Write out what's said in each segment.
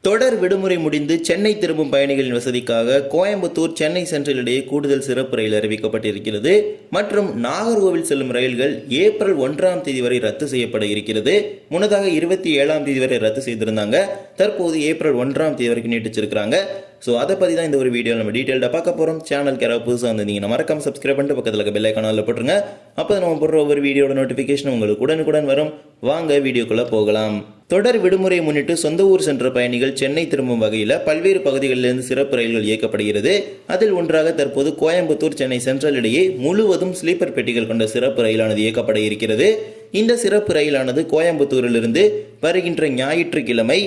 தொடர் விடுமுறை முடிந்து சென்னை திரும்பும் பயணிகளின் வசதிக்காக கோயம்புத்தூர் சென்னை சென்ட்ரல் இடையே கூடுதல் சிறப்பு ரயில் அறிவிக்கப்பட்டிருக்கிறது. மற்றும் நாகர்கோவில் செல்லும் ரயில்கள் ஏப்ரல் 1ஆம் தேதி வரை ரத்து செய்யப்பட இருக்கிறது. முன்னதாக 27ஆம் தேதி வரை ரத்து செய்திருந்தாங்க. தற்போது ஏப்ரல் 1ஆம் தேதி வரைக்கும் நீட்டிச்சிருக்காங்க. ஸோ அதை பற்றி தான் இந்த ஒரு வீடியோ நம்ம டீட்டெயில்டாக பார்க்க போகிறோம். சேனலுக்கு யாராவது புதுசாக வந்திருந்தீங்கன்னா மறக்காம சப்ஸ்கிரைப் பண்ணிட்டு பக்கத்தில் இருக்க பெல் ஐகானில் போட்டுருங்க. அப்போ நம்ம போடுற ஒவ்வொரு வீடியோட நோட்டிஃபிகேஷன் உங்களுக்கு உடனுக்குடன் வரும். வாங்க வீடியோக்குள்ளே போகலாம். தொடர் விடுமுறையை முன்னிட்டு சொந்த ஊர் சென்ற பயணிகள் சென்னை திரும்பும் வகையில் பல்வேறு பகுதிகளிலிருந்து சிறப்பு ரயில்கள் இயக்கப்படுகிறது. அதில் ஒன்றாக தற்போது கோயம்புத்தூர் சென்னை சென்ட்ரல் இடையே முழுவதும் ஸ்லீப்பர் பெட்டிகள் கொண்ட சிறப்பு ரயிலானது இயக்கப்பட இருக்கிறது. இந்த சிறப்பு ரயிலானது கோயம்புத்தூரிலிருந்து வருகின்ற ஞாயிற்றுக்கிழமை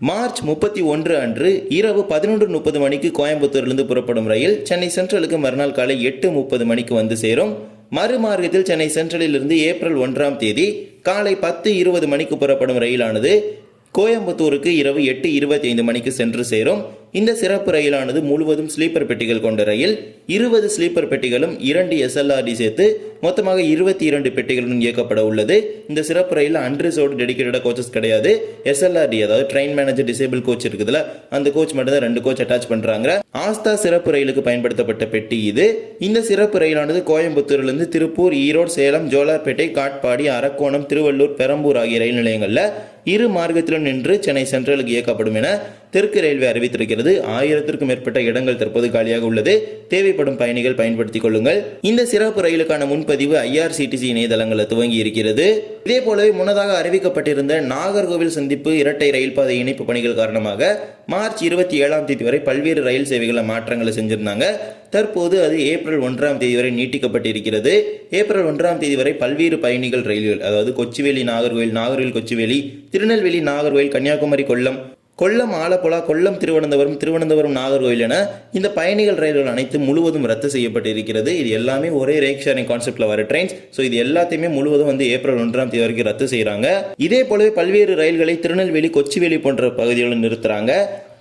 மார்ச் 31 அன்று இரவு 11:30 மணிக்கு கோயம்புத்தூரிலிருந்து புறப்படும் ரயில் சென்னை சென்ட்ரலுக்கு மறுநாள் காலை 8:30 மணிக்கு வந்து சேரும். மறுமார்க்கத்தில் சென்னை சென்ட்ரலில் இருந்து ஏப்ரல் 1ஆம் தேதி காலை 10:20 மணிக்கு புறப்படும் ரயிலானது கோயம்புத்தூருக்கு இரவு 8:25 மணிக்கு சென்று சேரும். இந்த சிறப்பு ரயிலானது முழுவதும் ஸ்லீப்பர் பெட்டிகள் கொண்ட ரயில். 20 ஸ்லீப்பர் பெட்டிகளும் 2 SLRD சேர்த்து மொத்தமாக 22 பெட்டிகளுடன் இயக்கப்பட உள்ளது. இந்த சிறப்பு ரயில் அன்ரிசர்வ்டு டெடிகேட்டட் கோச்சஸ் கிடையாது. SLRD அதாவது ட்ரெயின் மேனேஜர் டிசேபிள் கோச் இருக்குதுல, அந்த கோச் மட்டும் தான் 2 கோச் அட்டாச் பண்றாங்க. ஆஸ்தா சிறப்பு ரயிலுக்கு பயன்படுத்தப்பட்ட பெட்டி இது. இந்த சிறப்பு ரயிலானது கோயம்புத்தூரிலிருந்து திருப்பூர், ஈரோடு, சேலம், ஜோலார்பேட்டை, காட்பாடி, அரக்கோணம், திருவள்ளூர், பெரம்பூர் ஆகிய ரயில் நிலையங்களில் இரு மார்க்கத்திலும் நின்று சென்னை சென்ட்ரலுக்கு இயக்கப்படும் என தெற்கு ரயில்வே அறிவித்திருக்கிறது. 1000க்கும் மேற்பட்ட இடங்கள் தற்போது காலியாக உள்ளது. தேவைப்படும் பயணிகள் பயன்படுத்திக் கொள்ளுங்கள். இந்த சிறப்பு ரயிலுக்கான முன்பதிவு IRCTC இணையதளங்களில் துவங்கி இருக்கிறது. இதே போலவே முன்னதாக அறிவிக்கப்பட்டிருந்த நாகர்கோவில் சந்திப்பு இரட்டை ரயில் பாதை இணைப்பு பணிகள் காரணமாக மார்ச் 27ஆம் தேதி வரை பல்வேறு ரயில் சேவைகளில் மாற்றங்களை செஞ்சிருந்தாங்க. தற்போது அது ஏப்ரல் 1ஆம் தேதி வரை நீட்டிக்கப்பட்டிருக்கிறது. ஏப்ரல் 1ஆம் தேதி வரை பல்வேறு பயணிகள் ரயில்கள், அதாவது கொச்சிவேலி நாகர்கோவில், நாகர்கோவில் கொச்சிவேலி, திருநெல்வேலி நாகர்கோவில், கன்னியாகுமரி கொல்லம், கொல்லம் ஆலப்புழா, கொல்லம் திருவனந்தபுரம், திருவனந்தபுரம் நாகர்கோவில் என இந்த பயணிகள் ரயில்கள் அனைத்து முழுவதும் ரத்து செய்யப்பட்டிருக்கிறது. இது எல்லாமே ஒரே ரேக் ஷேரிங் கான்செப்ட்ல வர ட்ரெயின்ஸ். ஸோ இது எல்லாத்தையுமே முழுவதும் ஏப்ரல் 1ஆம் தேதி வரைக்கும் ரத்து செய்யறாங்க. இதே போலவே பல்வேறு ரயில்களை திருநெல்வேலி, கொச்சிவேலி போன்ற பகுதிகளில் நிறுத்துறாங்க.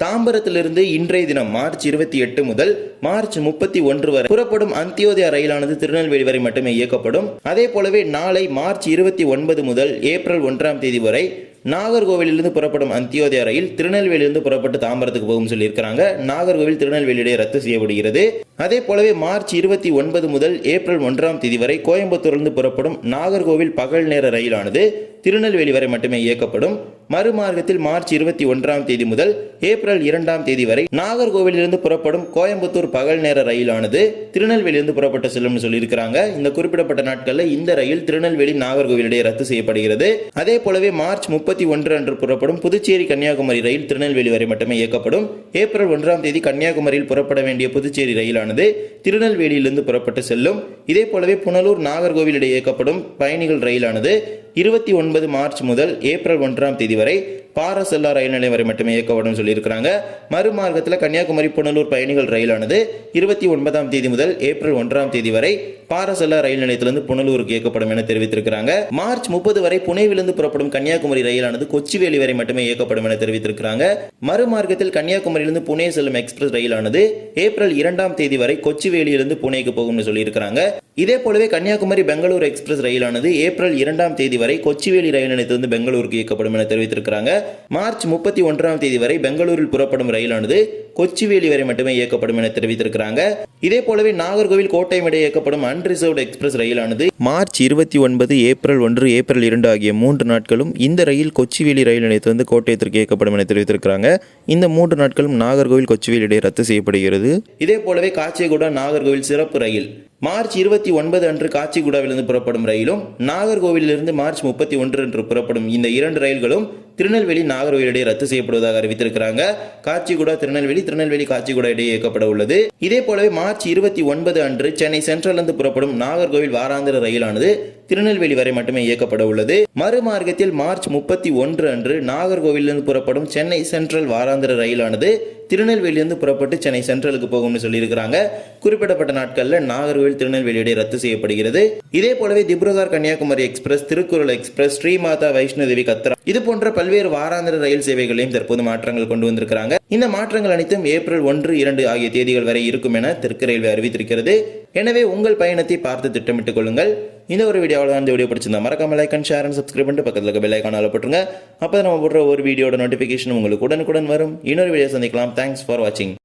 தாம்பரத்திலிருந்து இன்றைய தினம் மார்ச் 28 முதல் மார்ச் 31 வரை புறப்படும் அந்தியோதயா ரயிலானது திருநெல்வேலி வரை மட்டுமே இயக்கப்படும். அதே போலவே நாளை மார்ச் 29 முதல் ஏப்ரல் 1ஆம் தேதி வரை நாகர்கோவிலிருந்து புறப்படும் அந்தியோதயா ரயில் திருநெல்வேலியிலிருந்து புறப்பட்டு தாம்பரத்துக்கு போகும் சொல்லியிருக்கிறாங்க. நாகர்கோவில் திருநெல்வேலியிடையே ரத்து செய்யப்படுகிறது. அதே போலவே மார்ச் 29 முதல் ஏப்ரல் 1ஆம் தேதி வரை கோயம்புத்தூரிலிருந்து புறப்படும் நாகர்கோவில் பகல் நேர ரயிலானது திருநெல்வேலி வரை மட்டுமே இயக்கப்படும். மறுமார்க்கத்தில் மார்ச் 21ஆம் தேதி முதல் ஏப்ரல் 2ஆம் தேதி வரை நாகர்கோவிலிருந்து புறப்படும் கோயம்புத்தூர் பகல் நேர ரயிலானது திருநெல்வேலியிலிருந்து புறப்பட்டு செல்லும் சொல்லியிருக்கிறாங்க. இந்த குறிப்பிடப்பட்ட நாட்களில் இந்த ரயில் திருநெல்வேலி நாகர்கோவிலிடையே ரத்து செய்யப்படுகிறது. அதே போலவே மார்ச் 31 அன்று புறப்படும் புதுச்சேரி கன்னியாகுமரி ரயில் திருநெல்வேலி வரை மட்டுமே இயக்கப்படும். ஏப்ரல் 1ஆம் தேதி கன்னியாகுமரியில் புறப்பட வேண்டிய புதுச்சேரி ரயிலானது திருநெல்வேலியிலிருந்து புறப்பட்டு செல்லும். இதே போலவே புனலூர் நாகர்கோவில் இடையே இயக்கப்படும் பயணிகள் ரயிலானது 29 மார்ச் முதல் ஏப்ரல் 1ஆம் தேதி வரை பாரசெல்லா ரயில் நிலையம் வரை மட்டுமே இயக்கப்படும் சொல்லியிருக்கிறாங்க. மறுமார்க்கத்தில் கன்னியாகுமரி புனலூர் பயணிகள் ரயிலானது 29ஆம் தேதி முதல் ஏப்ரல் 1ஆம் தேதி வரை பாரசெல்லா ரயில் நிலையத்திலிருந்து புனலூருக்கு இயக்கப்படும் என தெரிவித்திருக்கிறாங்க. மார்ச் 30 வரை புனேவிலிருந்து புறப்படும் கன்னியாகுமரி ரயிலானது கொச்சிவேலி வரை மட்டுமே இயக்கப்படும் என தெரிவித்திருக்கிறாங்க. மறுமார்க்கத்தில் கன்னியாகுமரியிலிருந்து புனே செல்லும் எக்ஸ்பிரஸ் ரயிலானது ஏப்ரல் 2ஆம் தேதி வரை கொச்சிவேலியிலிருந்து புனேக்கு போகும் சொல்லியிருக்கிறாங்க. இதே போலவே கன்னியாகுமரி பெங்களூர் எக்ஸ்பிரஸ் ரயிலானது ஏப்ரல் 2ஆம் தேதி வரை கொச்சிவேலி ரயில் நிலையத்திலிருந்து பெங்களூருக்கு இயக்கப்படும் என தெரிவித்திருக்கிறாங்க. மார்ச் 31ஆம் தேதி வரை பெங்களூரில் புறப்படும் ரயிலானது கொச்சிவேலி வரை மட்டுமே இயக்கப்படும் என தெரிவித்திருக்கிறாங்க. இதே போலவே நாகர்கோவில் கோட்டயம் இடையே இயக்கப்படும் அன்ரிசர்வ்டு எக்ஸ்பிரஸ் ரயிலானது மார்ச் 29, ஏப்ரல் 1, ஏப்ரல் 2 ஆகிய 3 நாட்களும் இந்த ரயில் கொச்சிவேலி ரயில் நிலையத்திலிருந்து கோட்டயத்திற்கு இயக்கப்படும் என தெரிவித்திருக்கிறாங்க. இந்த 3 நாட்களும் நாகர்கோவில் கொச்சிவேலி இடையே ரத்து செய்யப்படுகிறது. இதே போலவே காச்சிகுடா நாகர்கோவில் சிறப்பு ரயில் மார்ச் 29 அன்று காச்சிகுடாவிலிருந்து புறப்படும் ரயிலும் நாகர்கோவிலிருந்து மார்ச் 31 அன்று புறப்படும் இந்த 2 ரயில்களும் திருநெல்வேலி நாகர்கோவில் இடையே ரத்து செய்யப்படுவதாக அறிவித்திருக்கிறாங்க. காச்சிகுடா திருநெல்வேலி, திருநெல்வேலி காச்சிகுடா இடையே இயக்கப்பட உள்ளது. இதே போலவே மார்ச் 29 அன்று சென்னை சென்ட்ரலிருந்து புறப்படும் நாகர்கோவில் வாராந்திர ரயிலானது திருநெல்வேலி வரை மட்டுமே இயக்கப்பட உள்ளது. மறுமார்க்கத்தில் மார்ச் 31 அன்று நாகர்கோவிலிருந்து புறப்படும் சென்னை சென்ட்ரல் வாராந்திர ரயிலானது திருநெல்வேலியிலிருந்து புறப்பட்டு சென்னை சென்ட்ரலுக்கு போகும்னு சொல்லியிருக்கிறாங்க. குறிப்பிடப்பட்ட நாட்களில் நாகர்கோவில் திருநெல்வேலி இடையே ரத்து செய்யப்படுகிறது. இதே போலவே திப்ருகர் கன்னியாகுமரி எக்ஸ்பிரஸ், திருக்குறள் எக்ஸ்பிரஸ், ஸ்ரீமாதா வைஷ்ணோதேவி கத்ரா இது போன்ற பல்வேறு வாராந்திர ரயில் சேவைகளையும் தற்போது மாற்றங்கள் கொண்டு வந்திருக்கிறாங்க. இந்த மாற்றங்கள் அனைத்தும் ஏப்ரல் 1, 2 ஆகிய தேதிகள் வரை இருக்கும் என தெற்கு ரயில்வே அறிவித்திருக்கிறது. எனவே உங்கள் பயணத்தை பார்த்து திட்டமிட்டுக் கொள்ளுங்கள். இந்த ஒரு வீடியோவில் இந்த வீடியோ பிடிச்சிருந்தா மறக்காம like and share and subscribe பண்ணிட்டு பக்கத்தில் இருக்க பெல் ஐகான் ஆல் போட்டுருங்க. அப்போ நம்ம போடுற ஒரு வீடியோட நோட்டிஃபிகேஷன் உங்களுக்கு உடனுக்குடன் வரும். இன்னொரு வீடியோ சந்திக்கலாம். தேங்க்ஸ் ஃபார் வாட்சிங்.